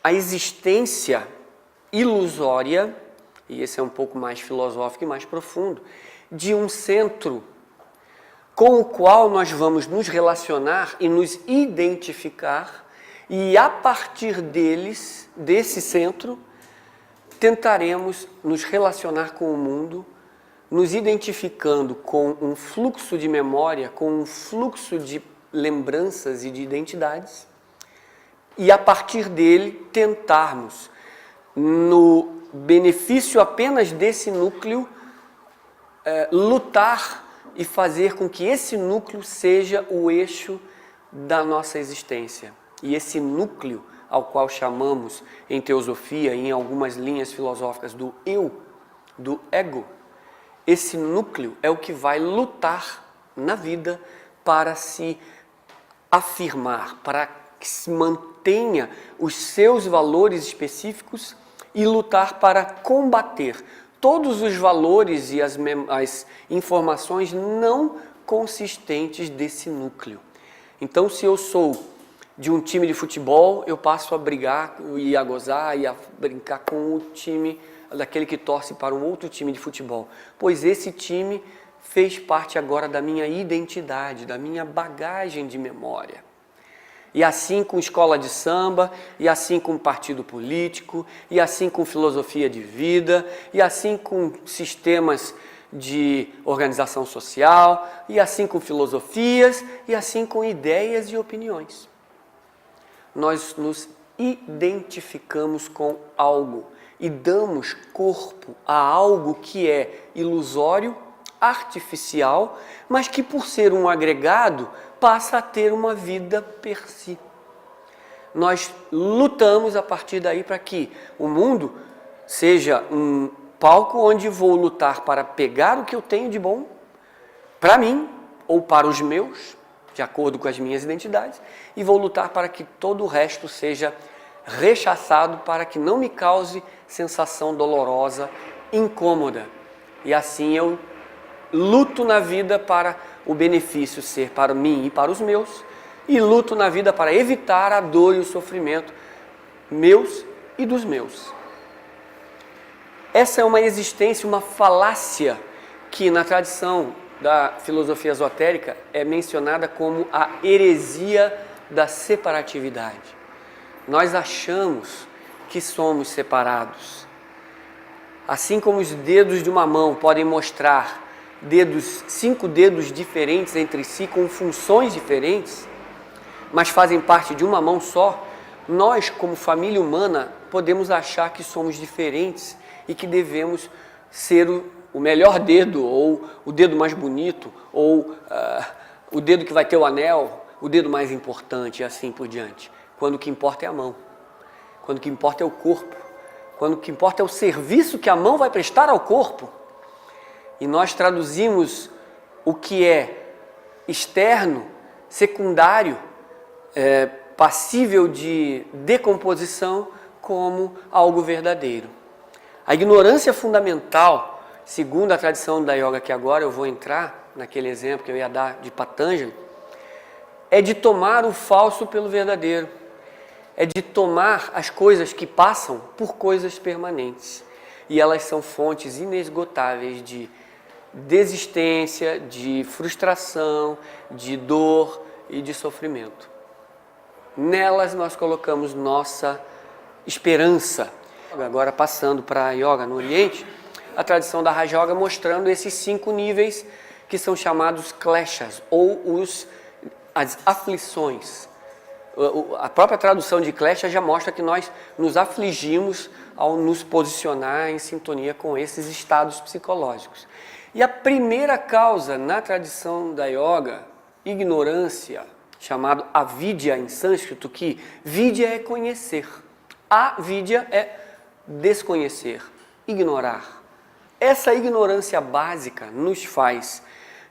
a existência ilusória, e esse é um pouco mais filosófico e mais profundo, de um centro com o qual nós vamos nos relacionar e nos identificar, e a partir desse centro, tentaremos nos relacionar com o mundo, nos identificando com um fluxo de memória, com um fluxo de lembranças e de identidades, e a partir dele tentarmos, no benefício apenas desse núcleo, lutar e fazer com que esse núcleo seja o eixo da nossa existência. E esse núcleo, ao qual chamamos em teosofia e em algumas linhas filosóficas do eu, do ego, esse núcleo é o que vai lutar na vida para se afirmar, para que se mantenha os seus valores específicos e lutar para combater todos os valores e as informações não consistentes desse núcleo. Então, se eu sou de um time de futebol, eu passo a brigar e a gozar e a brincar com o time daquele que torce para um outro time de futebol, pois esse time fez parte agora da minha identidade, da minha bagagem de memória. E assim com escola de samba, e assim com partido político, e assim com filosofia de vida, e assim com sistemas de organização social, e assim com filosofias, e assim com ideias e opiniões. Nós nos identificamos com algo e damos corpo a algo que é ilusório, artificial, mas que por ser um agregado passa a ter uma vida per si. Nós lutamos a partir daí para que o mundo seja um palco onde vou lutar para pegar o que eu tenho de bom para mim ou para os meus, de acordo com as minhas identidades, e vou lutar para que todo o resto seja rechaçado para que não me cause sensação dolorosa, incômoda. E assim eu luto na vida para o benefício ser para mim e para os meus, e luto na vida para evitar a dor e o sofrimento meus e dos meus. Essa é uma existência, uma falácia que na tradição da filosofia esotérica é mencionada como a heresia da separatividade. Nós achamos que somos separados. Assim como os dedos de uma mão podem mostrar 5 dedos diferentes entre si, com funções diferentes, mas fazem parte de uma mão só, nós, como família humana, podemos achar que somos diferentes e que devemos ser o melhor dedo, ou o dedo mais bonito, ou o dedo que vai ter o anel, o dedo mais importante, e assim por diante. Quando o que importa é a mão, quando o que importa é o corpo, quando o que importa é o serviço que a mão vai prestar ao corpo. E nós traduzimos o que é externo, secundário, passível de decomposição, como algo verdadeiro. A ignorância fundamental, segundo a tradição da yoga, que agora eu vou entrar naquele exemplo que eu ia dar de Patanjali, é de tomar o falso pelo verdadeiro, é de tomar as coisas que passam por coisas permanentes. E elas são fontes inesgotáveis de desistência, de frustração, de dor e de sofrimento. Nelas nós colocamos nossa esperança. Agora passando para a yoga no Oriente, a tradição da Raja Yoga mostrando esses 5 níveis que são chamados kleshas, ou as aflições. A própria tradução de klesha já mostra que nós nos afligimos ao nos posicionar em sintonia com esses estados psicológicos. E a primeira causa na tradição da yoga, ignorância, chamado avidya em sânscrito, que vidya é conhecer, avidya é desconhecer, ignorar. Essa ignorância básica nos faz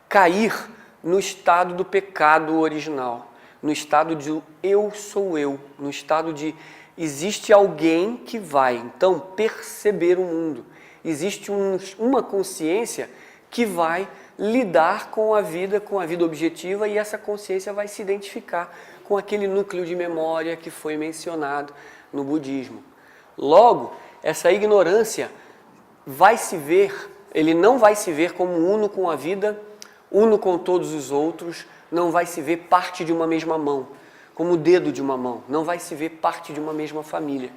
cair no estado do pecado original, no estado de eu sou eu, no estado de existe alguém que vai então perceber o mundo, existe uma consciência que vai lidar com a vida objetiva, e essa consciência vai se identificar com aquele núcleo de memória que foi mencionado no budismo. Logo, essa ignorância ele não vai se ver como uno com a vida, uno com todos os outros, não vai se ver parte de uma mesma mão, como o dedo de uma mão, não vai se ver parte de uma mesma família.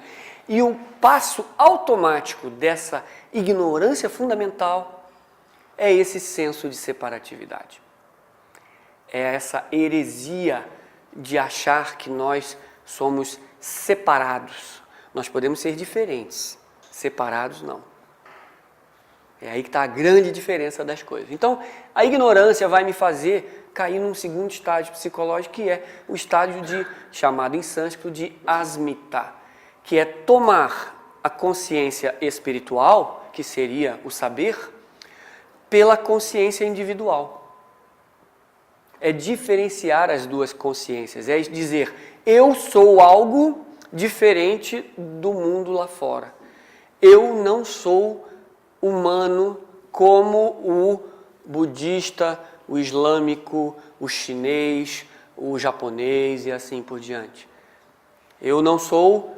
E o passo automático dessa ignorância fundamental é esse senso de separatividade. É essa heresia de achar que nós somos separados. Nós podemos ser diferentes, separados não. É aí que está a grande diferença das coisas. Então, a ignorância vai me fazer cair num segundo estágio psicológico, que é o estágio chamado em sânscrito de asmita, que é tomar a consciência espiritual, que seria o saber, pela consciência individual. É diferenciar as duas consciências, é dizer, eu sou algo diferente do mundo lá fora. Eu não sou humano como o budista, o islâmico, o chinês, o japonês e assim por diante. Eu não sou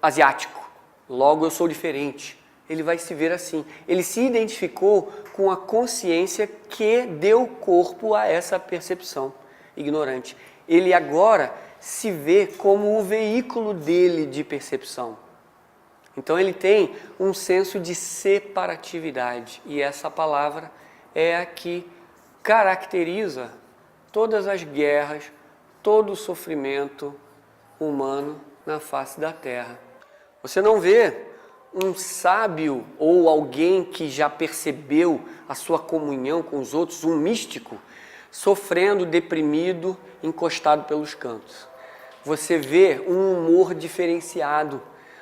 asiático, logo eu sou diferente. Ele vai se ver assim. Ele se identificou com a consciência que deu corpo a essa percepção ignorante. Ele agora se vê como o veículo dele de percepção. Então ele tem um senso de separatividade, e essa palavra é a que caracteriza todas as guerras, todo o sofrimento humano na face da Terra. Você não vê um sábio ou alguém que já percebeu a sua comunhão com os outros, um místico, sofrendo, deprimido, encostado pelos cantos. Você vê um humor diferenciado,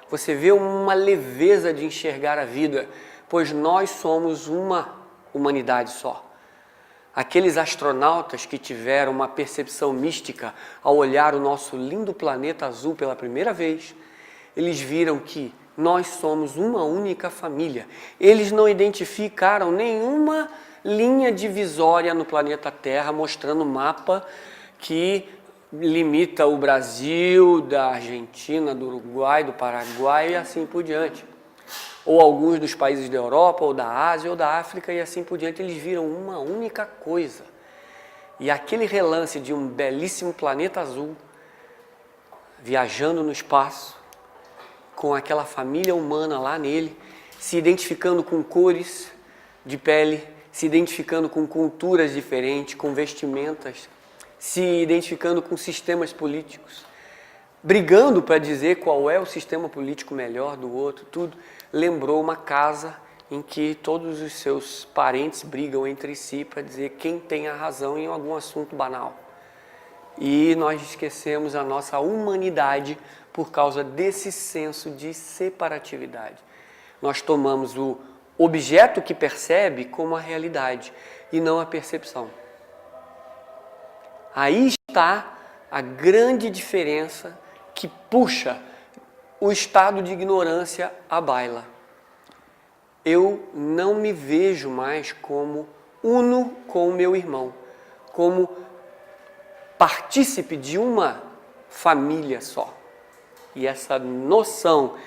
você vê uma leveza de enxergar a vida, pois nós somos uma humanidade só. Aqueles astronautas que tiveram uma percepção mística ao olhar o nosso lindo planeta azul pela primeira vez, eles viram que nós somos uma única família. Eles não identificaram nenhuma linha divisória no planeta Terra, mostrando um mapa que limita o Brasil, da Argentina, do Uruguai, do Paraguai e assim por diante. Ou alguns dos países da Europa, ou da Ásia, ou da África e assim por diante. Eles viram uma única coisa. E aquele relance de um belíssimo planeta azul, viajando no espaço, com aquela família humana lá nele, se identificando com cores de pele, se identificando com culturas diferentes, com vestimentas, se identificando com sistemas políticos, brigando para dizer qual é o sistema político melhor do outro, tudo. Lembrou uma casa em que todos os seus parentes brigam entre si para dizer quem tem a razão em algum assunto banal. E nós esquecemos a nossa humanidade por causa desse senso de separatividade. Nós tomamos o objeto que percebe como a realidade e não a percepção. Aí está a grande diferença que puxa o estado de ignorância à baila. Eu não me vejo mais como uno com o meu irmão, como partícipe de uma família só. E essa noção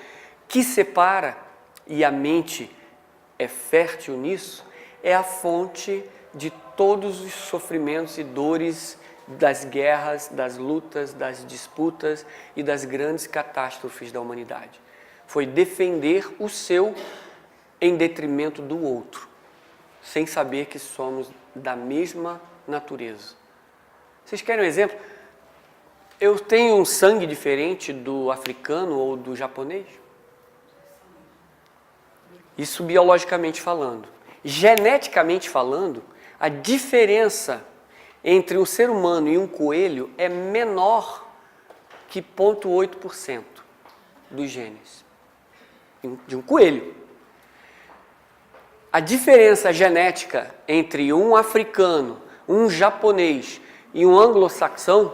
que separa, e a mente é fértil nisso, é a fonte de todos os sofrimentos e dores das guerras, das lutas, das disputas e das grandes catástrofes da humanidade. Foi defender o seu em detrimento do outro, sem saber que somos da mesma natureza. Vocês querem um exemplo? Eu tenho um sangue diferente do africano ou do japonês? Isso biologicamente falando. Geneticamente falando, a diferença entre um ser humano e um coelho é menor que 0,8% dos genes de um coelho. A diferença genética entre um africano, um japonês e um anglo-saxão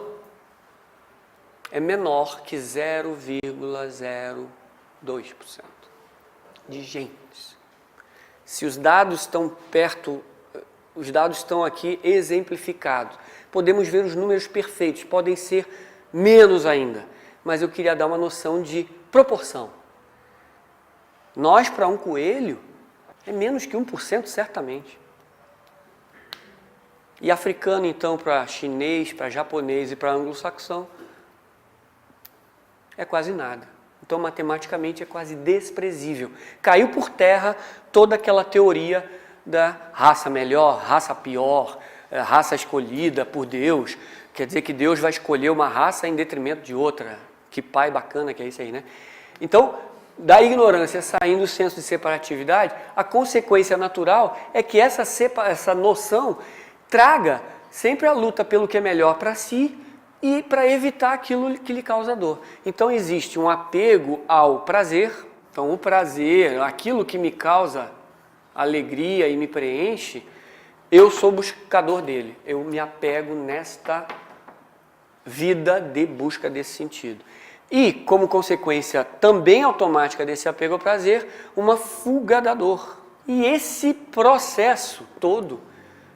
é menor que 0,02% de genes. Se os dados estão perto Os dados estão aqui exemplificados. Podemos ver os números perfeitos, podem ser menos ainda, mas eu queria dar uma noção de proporção. Nós, para um coelho, é menos que 1%, certamente. E africano, então, para chinês, para japonês e para anglo-saxão, é quase nada. Então, matematicamente, é quase desprezível. Caiu por terra toda aquela teoria da raça melhor, raça pior, raça escolhida por Deus. Quer dizer que Deus vai escolher uma raça em detrimento de outra. Que pai bacana que é isso aí, né? Então, da ignorância saindo o senso de separatividade, a consequência natural é que essa noção traga sempre a luta pelo que é melhor para si e para evitar aquilo que lhe causa dor. Então existe um apego ao prazer. Então o prazer, aquilo que me causa alegria e me preenche, eu sou buscador dele. Eu me apego nesta vida de busca desse sentido. E, como consequência também automática desse apego ao prazer, uma fuga da dor. E esse processo todo,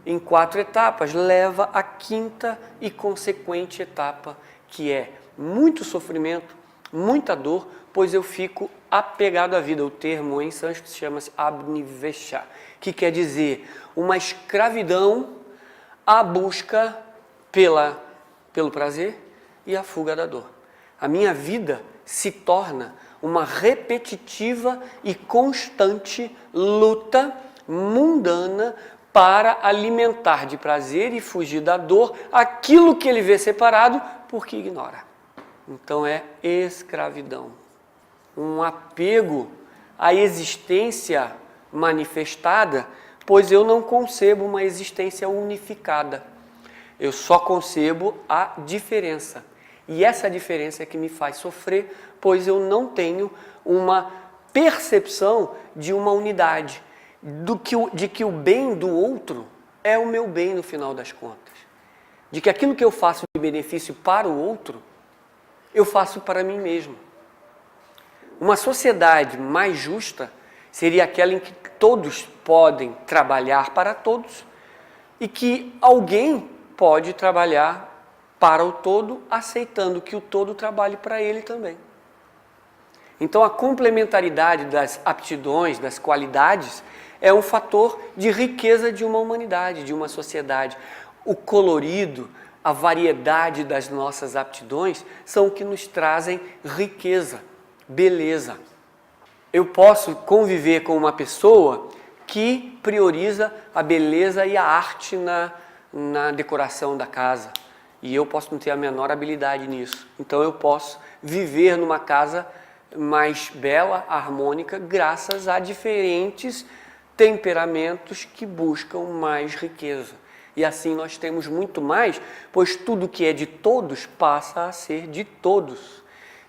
em 4 etapas, leva à 5ª e consequente etapa, que é muito sofrimento, muita dor, pois eu fico apegado à vida. O termo em sânscrito chama-se abnivesha, que quer dizer uma escravidão à busca pelo prazer e a fuga da dor. A minha vida se torna uma repetitiva e constante luta mundana para alimentar de prazer e fugir da dor aquilo que ele vê separado porque ignora. Então é escravidão, um apego à existência manifestada, pois eu não concebo uma existência unificada. Eu só concebo a diferença. E essa diferença é que me faz sofrer, pois eu não tenho uma percepção de uma unidade, de que o bem do outro é o meu bem no final das contas. De que aquilo que eu faço de benefício para o outro, eu faço para mim mesmo. Uma sociedade mais justa seria aquela em que todos podem trabalhar para todos e que alguém pode trabalhar para o todo, aceitando que o todo trabalhe para ele também. Então, a complementaridade das aptidões, das qualidades, é um fator de riqueza de uma humanidade, de uma sociedade. O colorido, a variedade das nossas aptidões são o que nos trazem riqueza, beleza. Eu posso conviver com uma pessoa que prioriza a beleza e a arte na decoração da casa. E eu posso não ter a menor habilidade nisso. Então eu posso viver numa casa mais bela, harmônica, graças a diferentes temperamentos que buscam mais riqueza. E assim nós temos muito mais, pois tudo que é de todos passa a ser de todos.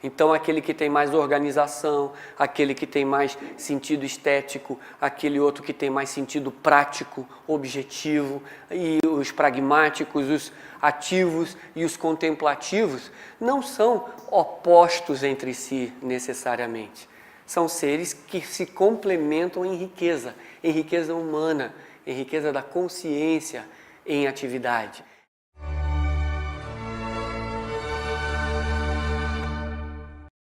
Então aquele que tem mais organização, aquele que tem mais sentido estético, aquele outro que tem mais sentido prático, objetivo, e os pragmáticos, os ativos e os contemplativos não são opostos entre si necessariamente. São seres que se complementam em riqueza humana, em riqueza da consciência, em atividade.